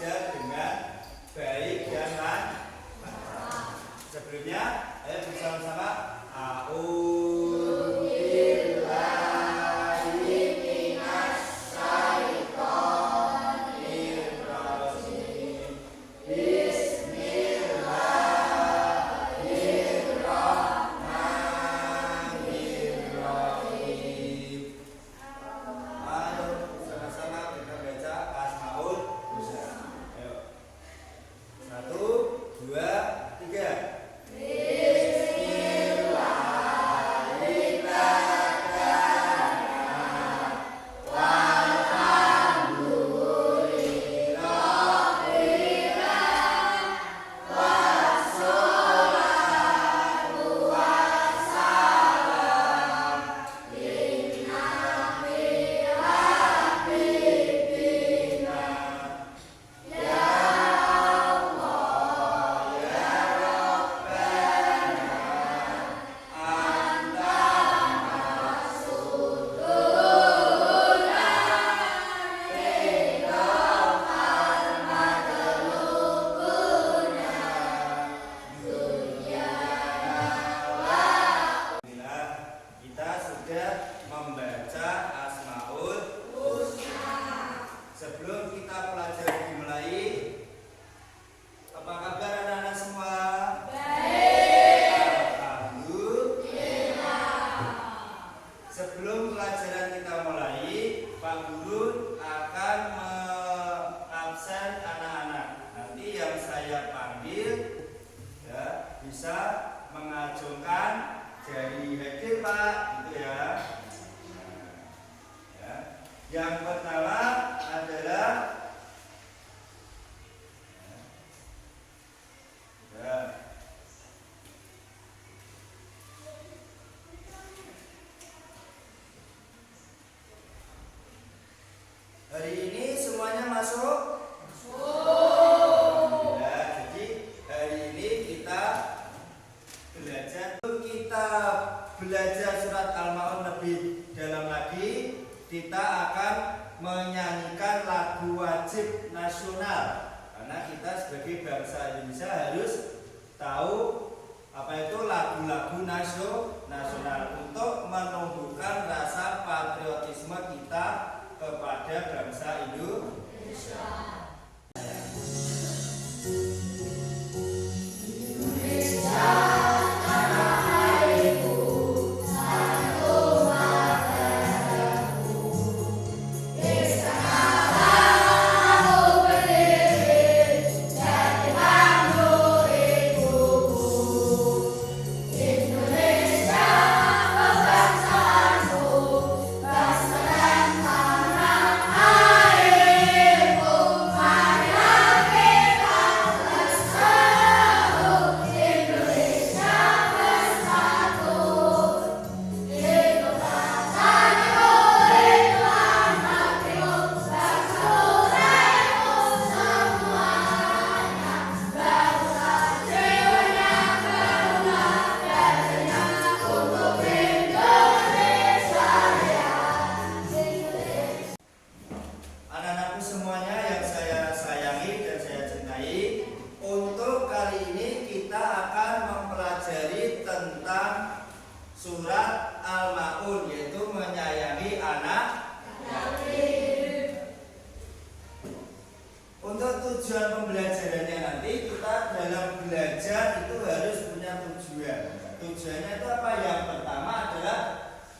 belajar dengan baik dan lancar. Sebelumnya, ayo bersama-sama. Bisa mengacungkan jari hadir Pak, gitu ya. Yang pertama adalah hari ini semuanya masuk? Belajar surat Al-Ma'un lebih dalam lagi, kita akan menyanyikan lagu wajib nasional karena kita sebagai bangsa Indonesia harus tahu apa itu lagu-lagu nasional untuk menumbuhkan rasa patriotisme kita kepada bangsa Indonesia. Surat Al-Ma'un, yaitu menyayangi anak yatim. Untuk tujuan pembelajarannya nanti, kita dalam belajar itu harus punya tujuan. Tujuannya itu apa? Yang pertama adalah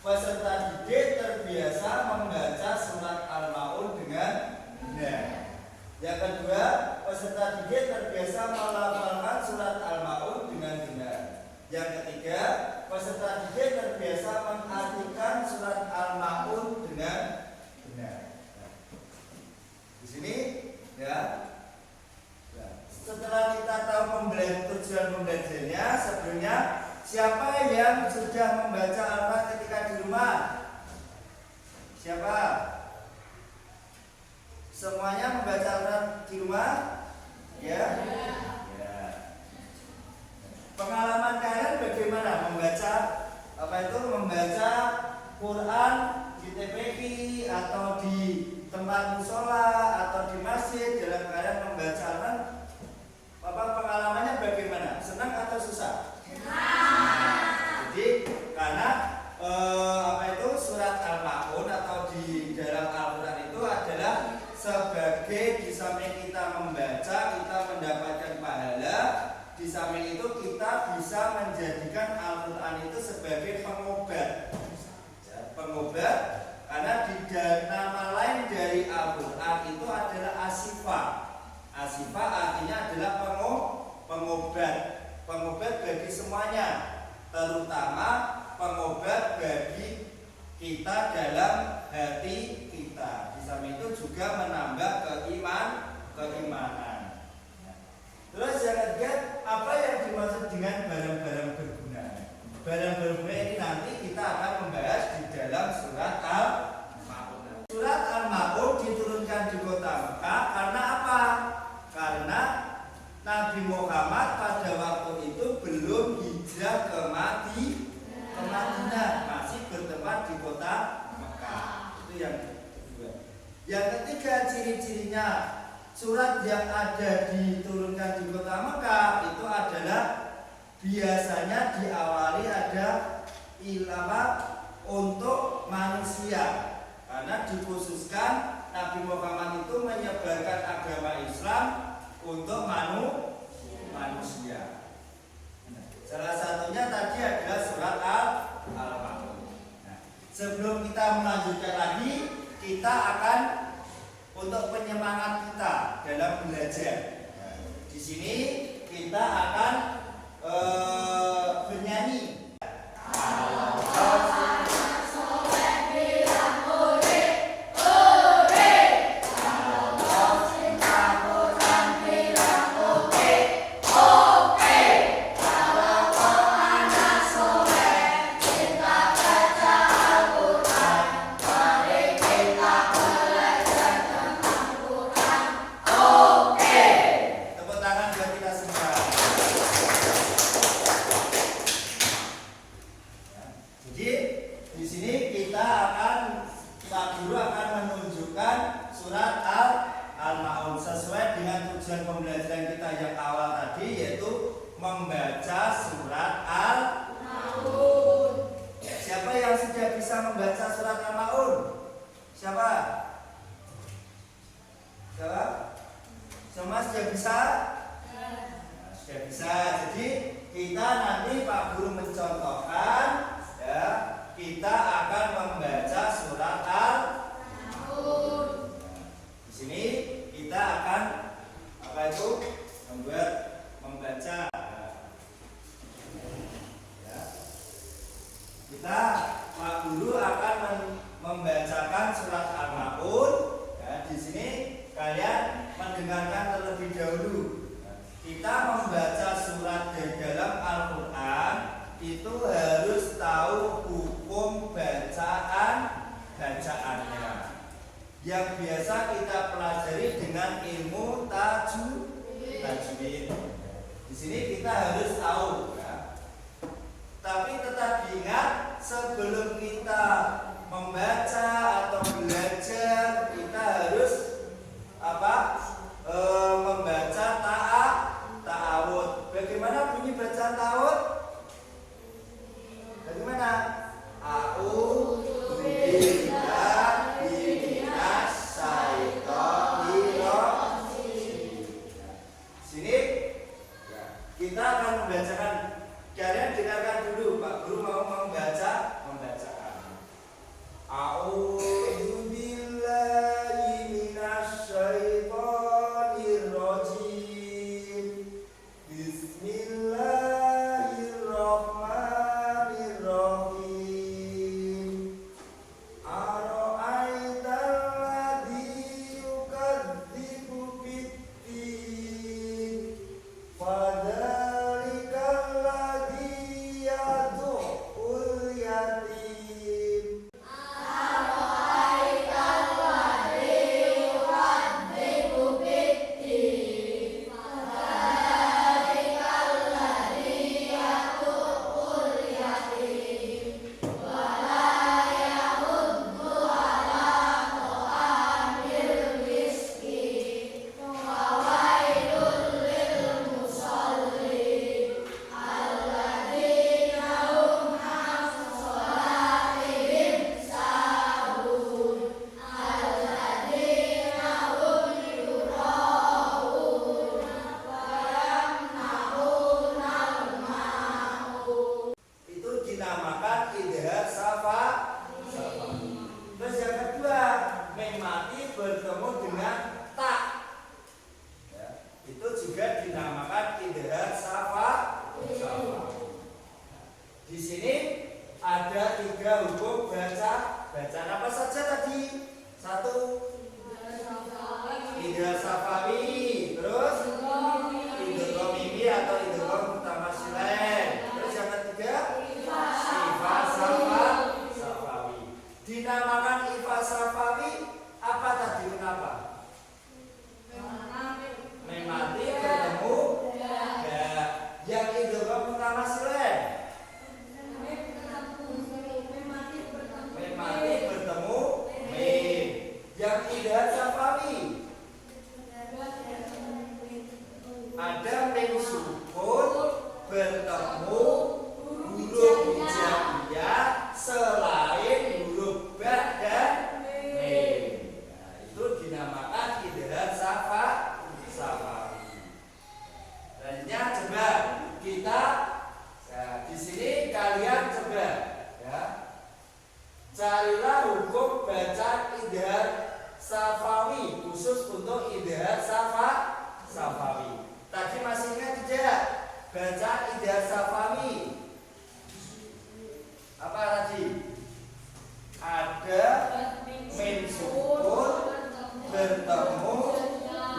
peserta didik terbiasa membaca surat Al-Ma'un dengan benar. Yang kedua, peserta didik terbiasa melafalkan surat Al-Ma'un dengan benar. Yang ketiga, peserta didik terbiasa mengartikan surat Al-Ma'un dengan benar. Di sini, ya. Setelah kita tahu tujuan pembelajarannya, sebelumnya siapa yang sudah membaca Al-Quran ketika di rumah? Siapa? Semuanya membaca Al-Quran di rumah? Ya. Pengalaman kalian bagaimana membaca membaca Quran di TPQ atau di tempat musola atau di masjid dalam keadaan kita membaca, kita mendapatkan pahala. Di samping itu kita bisa menjadikan Al-Quran itu sebagai pengobat. Pengobat karena nama lain dari Al-Quran itu adalah Asyifa. Asyifa artinya adalah pengobat. Pengobat bagi semuanya, terutama pengobat bagi kita dalam hati kita. Di samping itu juga menambah keimanan. Terus yang ketiga, apa yang dimaksud dengan barang-barang berguna? Barang berguna ini nanti kita akan membahas di dalam surat Al-Ma'un. Surat Al-Ma'un diturunkan di kota Mekah karena apa? Karena Nabi Muhammad pada waktu itu belum hijrah ke Madinah, masih bertempat di kota Mekah. Itu yang kedua. Yang ketiga, ciri-cirinya surat yang ada diturunkan di kota Mekah itu adalah biasanya diawali ada ilmu untuk manusia, karena dikhususkan Nabi Muhammad itu menyebarkan agama Islam untuk manusia. Salah satunya tadi adalah surat Al-Ma'un. Sebelum kita melanjutkan lagi, kita akan untuk penyemangat kita dalam belajar. Di sini kita akan bernyanyi. Pembelajaran kita yang awal tadi, yaitu membaca surat Al-Ma'un. Siapa yang sudah bisa membaca surat Al-Ma'un? Siapa? Semua sudah bisa? Sudah bisa. Jadi kita nanti Pak Guru mencontohkan, ya, kita akan membaca surat Al-Ma'un. Di sini kita akan membaca. Ya. Kita Pak Guru akan membacakan surat Al-Ma'un. Ya, di sini kalian mendengarkan terlebih dahulu. Kita membaca surat di dalam Al-Quran itu harus tahu hukum bacaannya, yang biasa kita pelajari dengan ilmu tajwid. Di sini kita harus tahu, ya. Tapi tetap diingat, sebelum kita membaca atau belajar, kita harus membaca ta'awud. Bagaimana bunyi bacaan ta'awud? Bagaimana? A'udzu billahi minas syaitonir rajim. Sini kita akan membacakan. Kalian dengarkan dulu, Pak Guru mau membacakan. A'udzu juga dinamakan idhar safawi. Di sini ada 3 hukum bacaan apa saja tadi? 1 idhar safawi, terus idgham mimi atau idgham mutamatsilin. Terus yang ketiga ifa safawi. Dinamakan ifa safawi apa tadi? Kenapa? Memati bertemu ya. Yang idgham mutamatsilin memati bertemu mim. Yang idhar safawi ada mim sukun bertemu huruf hijaiyah selain huruf ba dan mim. Nah, itu dinamakan idhar safawi. Selanjutnya coba kita di sini kalian coba ya. Carilah hukum bacaan idhar safawi khusus untuk idhar safawi. Tadi masih ingat tidak? Bacaan idhar safawi apa tadi? Ada mim sukun bertemu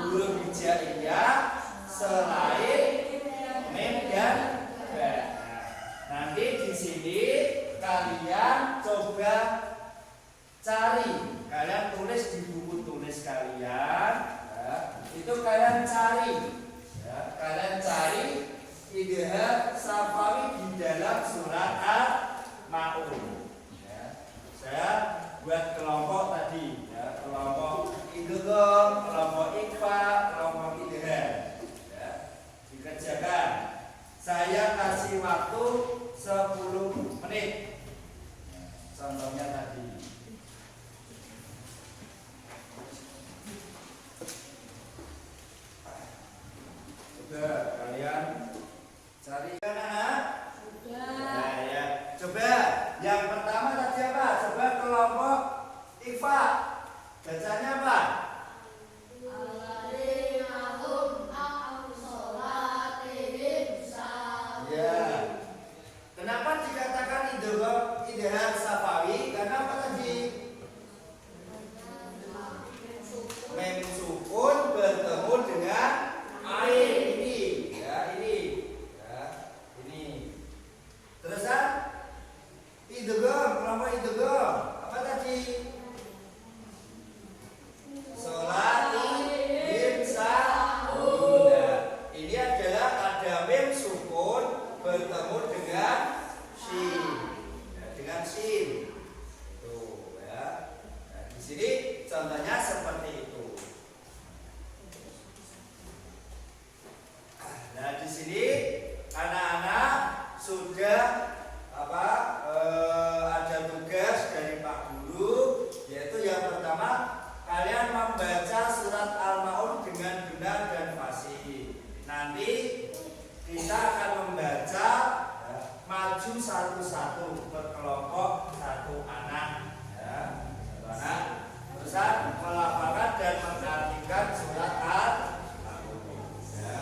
huruf hijaiyah selain mim dan ba. Nanti di sini kalian coba cari, kalian tulis di buku tulis kalian ya. Itu kalian cari ya, kalian cari idhar safawi di dalam surat Al-Maun ya. Saya buat kelompok tadi ya, kelompok idgham, kelompok ikhfa, kelompok idhar ya. Dikerjakan. Saya kasih waktu 10 menit. Contohnya tadi. Coba kalian cari anak. Sudah. Ya. Coba yang pertama tadi apa? Coba kelompok ikhfa. Bacanya apa? Ya. Kenapa dikatakan idhar safawi? Karena apa tadi? Mim sukun bertemu dengan ain ini, ya ini, ya ini. Terusan idgham, kelompok idgham apa tadi? Sholatin sahun. Ini adalah ada mim sukun bertemu dengan shin, ya, dengan shin. Tuh ya. Nah, di sini contohnya seperti itu. Nah, di sini anak-anak sudah ada tugas dari Pak Guru, yaitu yang pertama kalian membaca surat Al-Maun dengan benar dan fasih. Nanti kita akan membaca ya, maju satu-satu berkelompok satu anak ya, satu anak. Terus melafalkan dan mengartikan surat Al-Maun ya.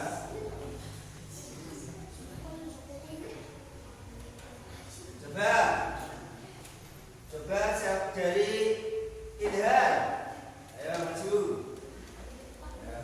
Coba siap dari idhar. Ayo maju. Ya.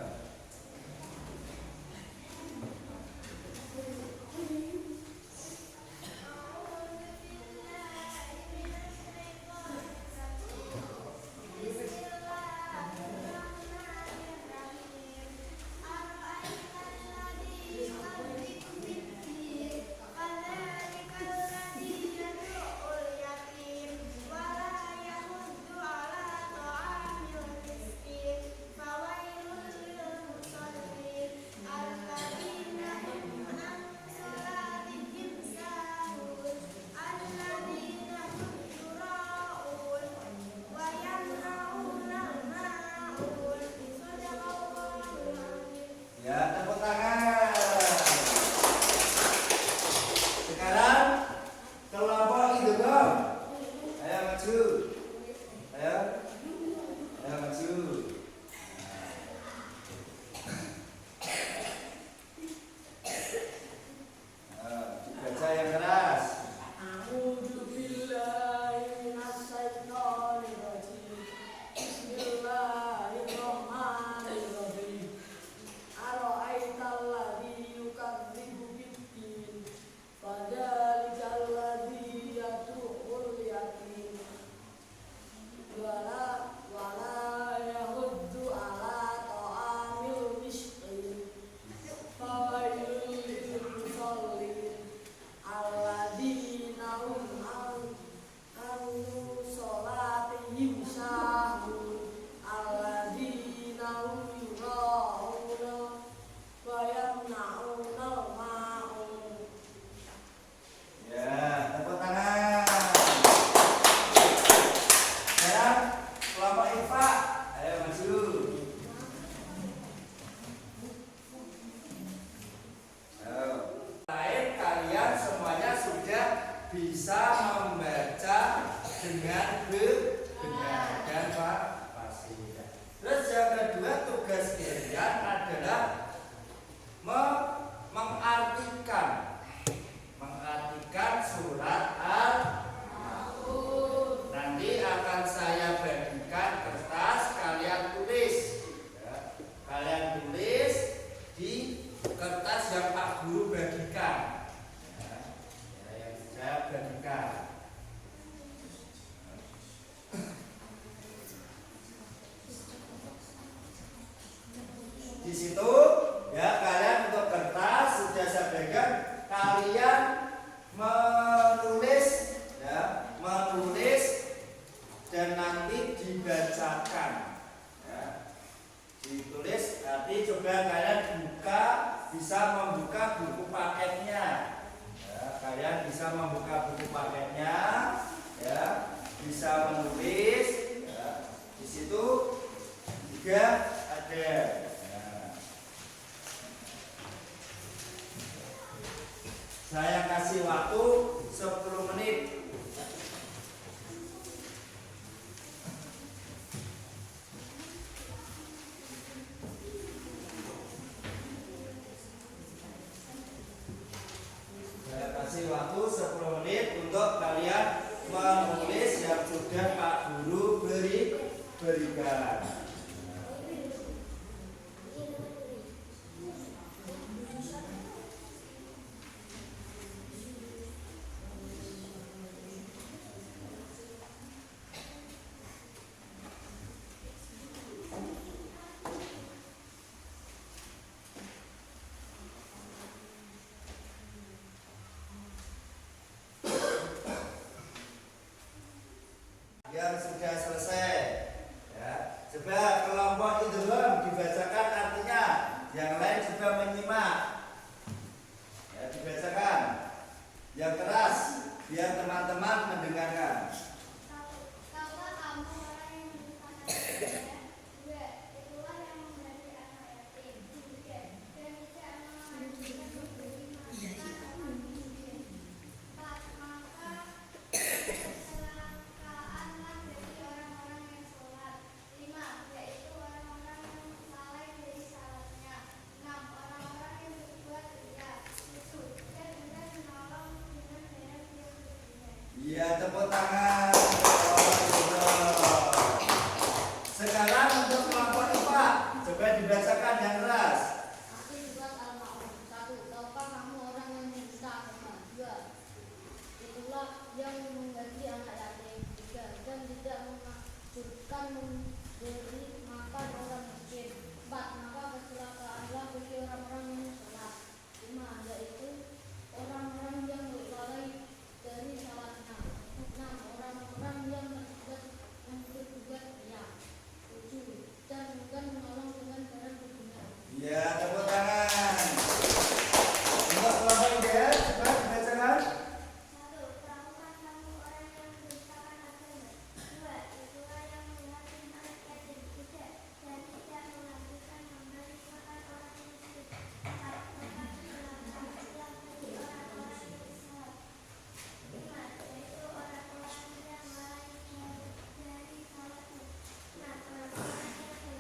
bisa membuka buku paketnya. Ya, kalian bisa membuka buku paketnya, ya, bisa menulis. Ya, di situ juga ada. Saya kasih waktu 10 menit. Saya kasih waktu 10 menit untuk kalian menulis yang sudah Pak Guru berikan. Yang sudah selesai, ya, coba kelompok idgham dibacakan artinya, yang lain juga menyimak, ya, dibacakan yang keras biar teman-teman mendengarkan. Ya, tepuk tangan. Sekarang untuk kelompok IPA, coba dibacakan yang keras. Aku juga Al-Ma'un. 1. Tahukah kamu orang yang meminta agama? 2. Itulah yang menggaji anak yatim. 3. Dan tidak menganjurkan memberi makan orang miskin. 4. Maka kecelakaanlah bagi orang-orang yang sholat. 5. Yaitu orang-orang yang lalai dari salatnya. 6. Orang-orang yang berbuat riya. 7. Dan bukan menolong dengan barang berguna. Ya, tepuk tangan. Untuk kelompok IDR, coba dibacakan. 1. Tahukah kamu orang yang mendustakan agama? 2. Itulah yang menghakim anak yatim. 3. Dan tidak menganjurkan memberi makan orang miskin. 4. Maka kecelakaanlah bagi orang-orang yang sholat.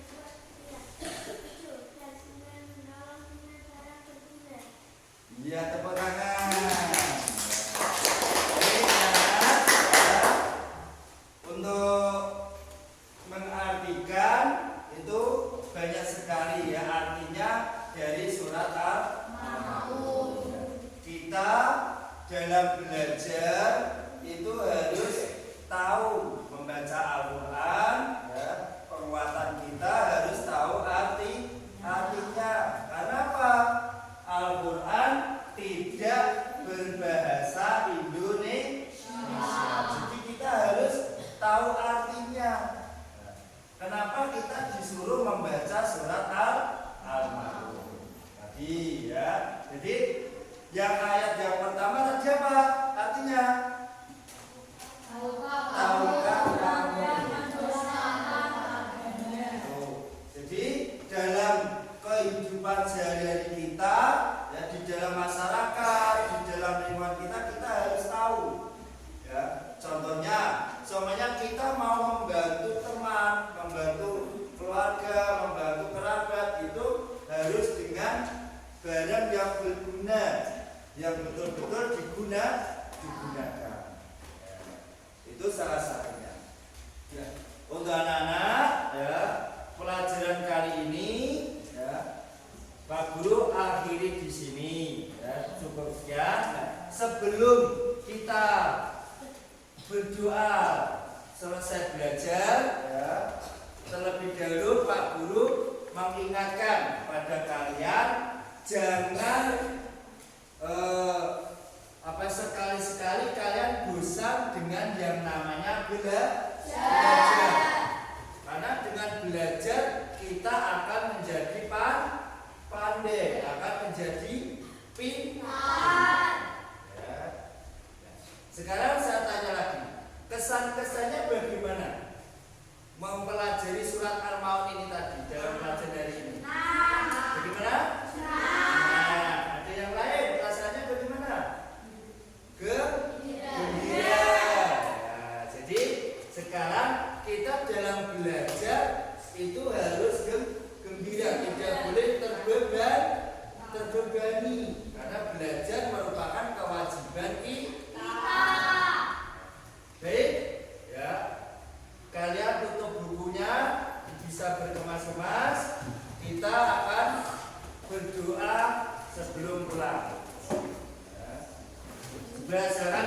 5. Yaitu orang-orang yang lalai dari salatnya. 6. Orang-orang yang berbuat riya. 7. Dan bukan menolong dengan barang berguna. Ya, tepuk tangan. Ini ya, untuk mengartikan itu banyak sekali ya artinya dari surat Al-Ma'un. Kita dalam belajar itu harus tahu membaca Al-Quran, ya. Penguatan kita harus tahu artinya. Karena apa? Al-Quran tidak berbahasa Indonesia. Jadi kita harus tahu artinya. Kenapa kita disuruh membaca surat Al-Ma'un? Tadi ya. Jadi yang ayat yang pertama tadi apa? Artinya tahukah kamu? Jadi dalam kehidupan sehari-hari kita, ya, di dalam masyarakat, di dalam lingkungan kita harus tahu. Ya, contohnya, semuanya kita mau membantu teman, membantu keluarga, membantu kerabat itu harus dengan barang yang berguna, yang betul-betul digunakan. Ya, itu salah satunya. Ya. Untuk anak-anak, ya, pelajaran kali ini, ya, Pak Guru akhiri di sini. Ya, cukup sekian. Nah, sebelum kita berdoa selesai belajar, ya, terlebih dahulu Pak Guru mengingatkan pada kalian jangan sekali-sekali kalian bosan dengan yang namanya belajar. Karena dengan belajar kita akan menjadi pandai, akan menjadi pintar. Ya. Sekarang saya tanya lagi, kesan-kesannya bagaimana mempelajari surat Al-Maun ini tadi dalam pelajaran hari ini? Bagaimana? Nah, ada yang lain rasanya bagaimana? Gembira. Ya, jadi sekarang kita dalam belajar itu harus gembira, tidak boleh terbebani, karena belajar merupakan kewajiban kita. Baik, ya. Kalian tutup bukunya, bisa berkemas-kemas. Kita akan berdoa sebelum pulang. Ya. Berdasarkan